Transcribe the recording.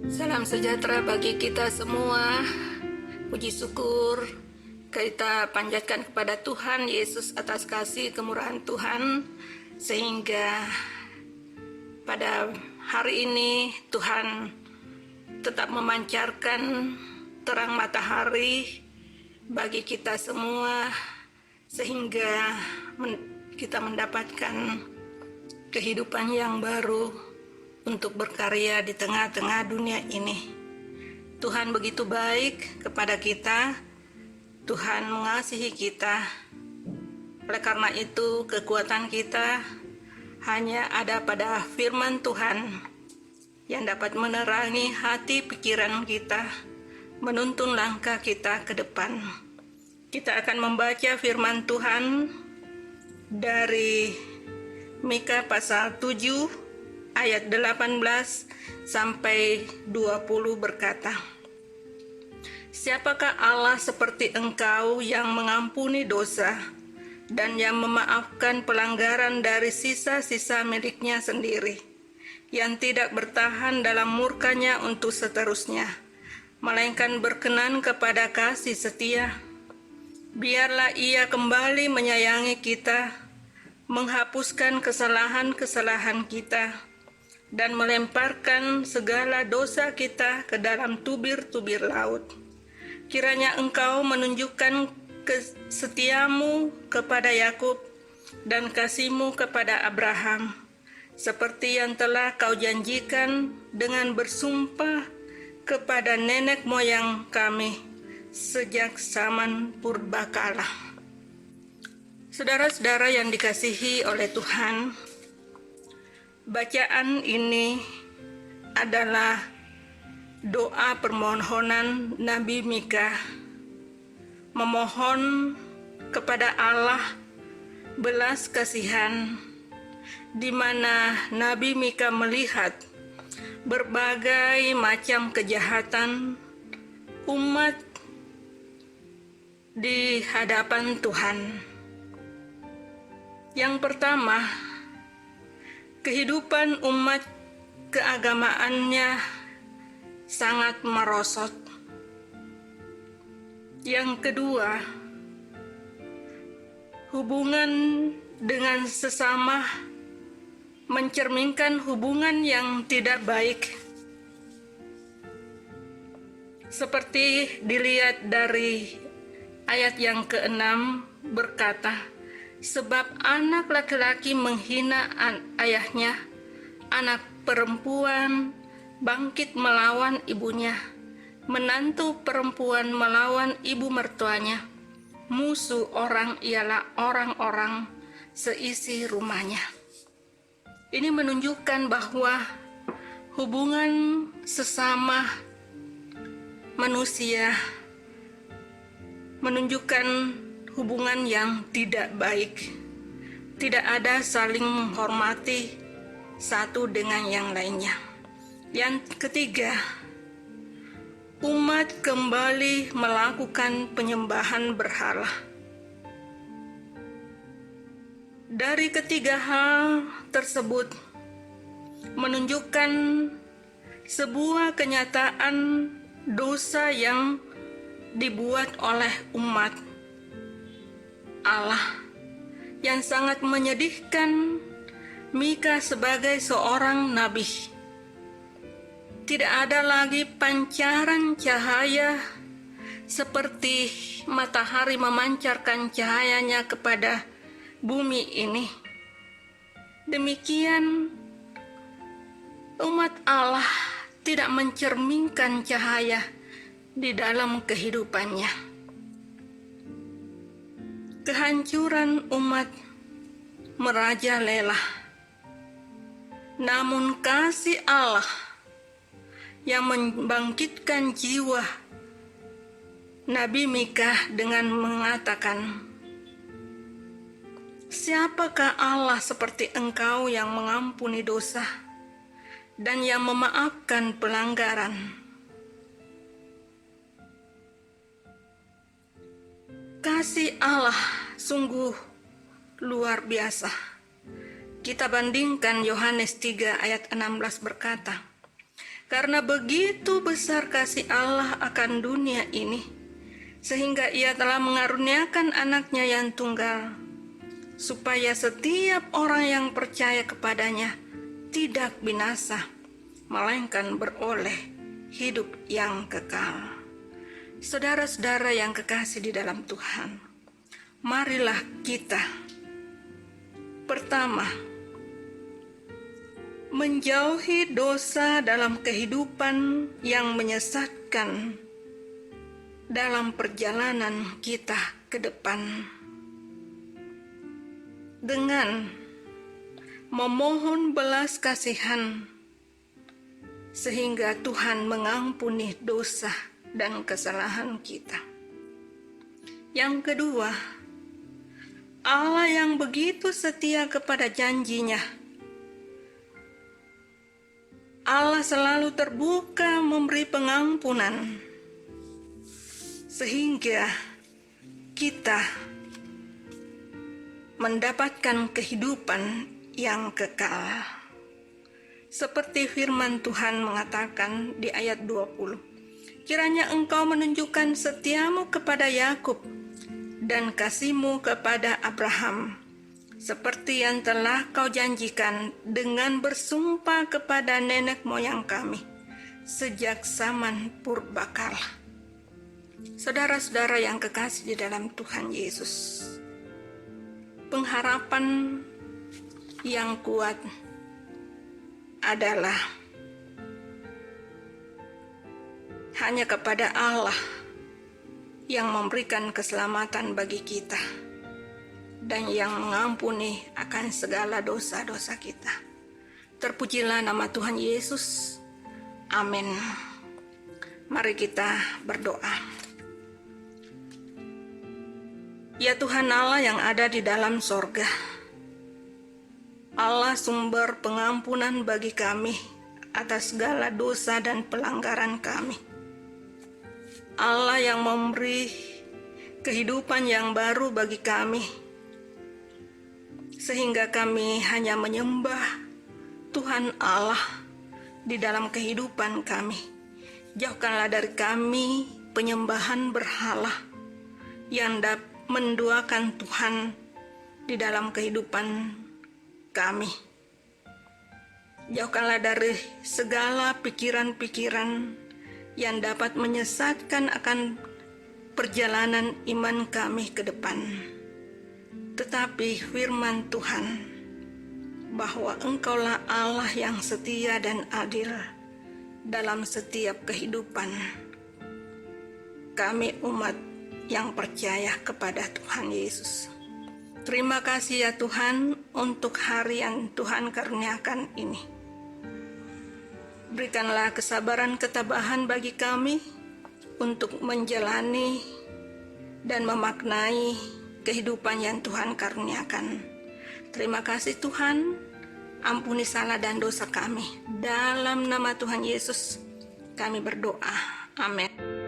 Salam sejahtera bagi kita semua. Puji syukur kita panjatkan kepada Tuhan Yesus atas kasih kemurahan Tuhan, sehingga pada hari ini Tuhan tetap memancarkan terang matahari bagi kita semua, sehingga kita mendapatkan kehidupan yang baru untuk berkarya di tengah-tengah dunia ini. Tuhan begitu baik kepada kita, Tuhan mengasihi kita. Oleh karena itu, kekuatan kita hanya ada pada firman Tuhan yang dapat menerangi hati pikiran kita, menuntun langkah kita ke depan. Kita akan membaca firman Tuhan dari Mika pasal 7 ayat 18 sampai 20 berkata, "Siapakah Allah seperti engkau yang mengampuni dosa dan yang memaafkan pelanggaran dari sisa-sisa miliknya sendiri, yang tidak bertahan dalam murkanya untuk seterusnya, melainkan berkenan kepada kasih setia. Biarlah ia kembali menyayangi kita, menghapuskan kesalahan-kesalahan kita, dan melemparkan segala dosa kita ke dalam tubir-tubir laut. Kiranya engkau menunjukkan kesetiamu kepada Yakub dan kasihmu kepada Abraham, seperti yang telah kau janjikan dengan bersumpah kepada nenek moyang kami sejak zaman purbakala." Saudara-saudara yang dikasihi oleh Tuhan, bacaan ini adalah doa permohonan Nabi Mika, memohon kepada Allah belas kasihan, di mana Nabi Mika melihat berbagai macam kejahatan umat di hadapan Tuhan. Yang pertama, kehidupan umat keagamaannya sangat merosot. Yang kedua, hubungan dengan sesama mencerminkan hubungan yang tidak baik. Seperti dilihat dari ayat yang ke-6 berkata, "Sebab anak laki-laki menghina ayahnya, anak perempuan bangkit melawan ibunya, menantu perempuan melawan ibu mertuanya, musuh orang ialah orang-orang seisi rumahnya." Ini menunjukkan bahwa hubungan sesama manusia menunjukkan hubungan yang tidak baik. Tidak ada saling menghormati satu dengan yang lainnya. Yang ketiga, umat kembali melakukan penyembahan berhala. Dari ketiga hal tersebut menunjukkan sebuah kenyataan dosa yang dibuat oleh umat Allah yang sangat menyedihkan Mika sebagai seorang nabi. Tidak ada lagi pancaran cahaya seperti matahari memancarkan cahayanya kepada bumi ini. Demikian umat Allah tidak mencerminkan cahaya di dalam kehidupannya. Kehancuran umat merajalela. Namun kasih Allah yang membangkitkan jiwa Nabi Mika dengan mengatakan, "Siapakah Allah seperti engkau yang mengampuni dosa dan yang memaafkan pelanggaran?" Kasih Allah sungguh luar biasa. Kita bandingkan Yohanes 3 ayat 16 berkata, Karena begitu besar kasih Allah akan dunia ini, sehingga Ia telah mengaruniakan anaknya yang tunggal, supaya setiap orang yang percaya kepadanya tidak binasa, melainkan beroleh hidup yang kekal. Saudara-saudara yang kekasih di dalam Tuhan, marilah kita pertama menjauhi dosa dalam kehidupan yang menyesatkan dalam perjalanan kita ke depan, dengan memohon belas kasihan sehingga Tuhan mengampuni dosa dan kesalahan kita. Yang kedua, Allah yang begitu setia kepada janjinya, Allah selalu terbuka memberi pengampunan, sehingga kita mendapatkan kehidupan yang kekal. Seperti firman Tuhan mengatakan di ayat 20, kiranya engkau menunjukkan setiamu kepada Yakub dan kasihmu kepada Abraham, seperti yang telah kau janjikan dengan bersumpah kepada nenek moyang kami sejak zaman purbakala. Saudara-saudara yang kekasih di dalam Tuhan Yesus, pengharapan yang kuat adalah hanya kepada Allah yang memberikan keselamatan bagi kita dan yang mengampuni akan segala dosa-dosa kita. Terpujilah nama Tuhan Yesus. Amin. Mari kita berdoa. Ya Tuhan Allah yang ada di dalam sorga, Allah sumber pengampunan bagi kami atas segala dosa dan pelanggaran kami. Allah yang memberi kehidupan yang baru bagi kami, sehingga kami hanya menyembah Tuhan Allah di dalam kehidupan kami. Jauhkanlah dari kami penyembahan berhala yang menduakan Tuhan di dalam kehidupan kami. Jauhkanlah dari segala pikiran-pikiran yang dapat menyesatkan akan perjalanan iman kami ke depan. Tetapi firman Tuhan bahwa Engkaulah Allah yang setia dan adil dalam setiap kehidupan kami umat yang percaya kepada Tuhan Yesus. Terima kasih ya Tuhan untuk hari yang Tuhan karuniakan ini. Berikanlah kesabaran ketabahan bagi kami untuk menjalani dan memaknai kehidupan yang Tuhan karuniakan. Terima kasih Tuhan, ampuni salah dan dosa kami. Dalam nama Tuhan Yesus kami berdoa. Amin.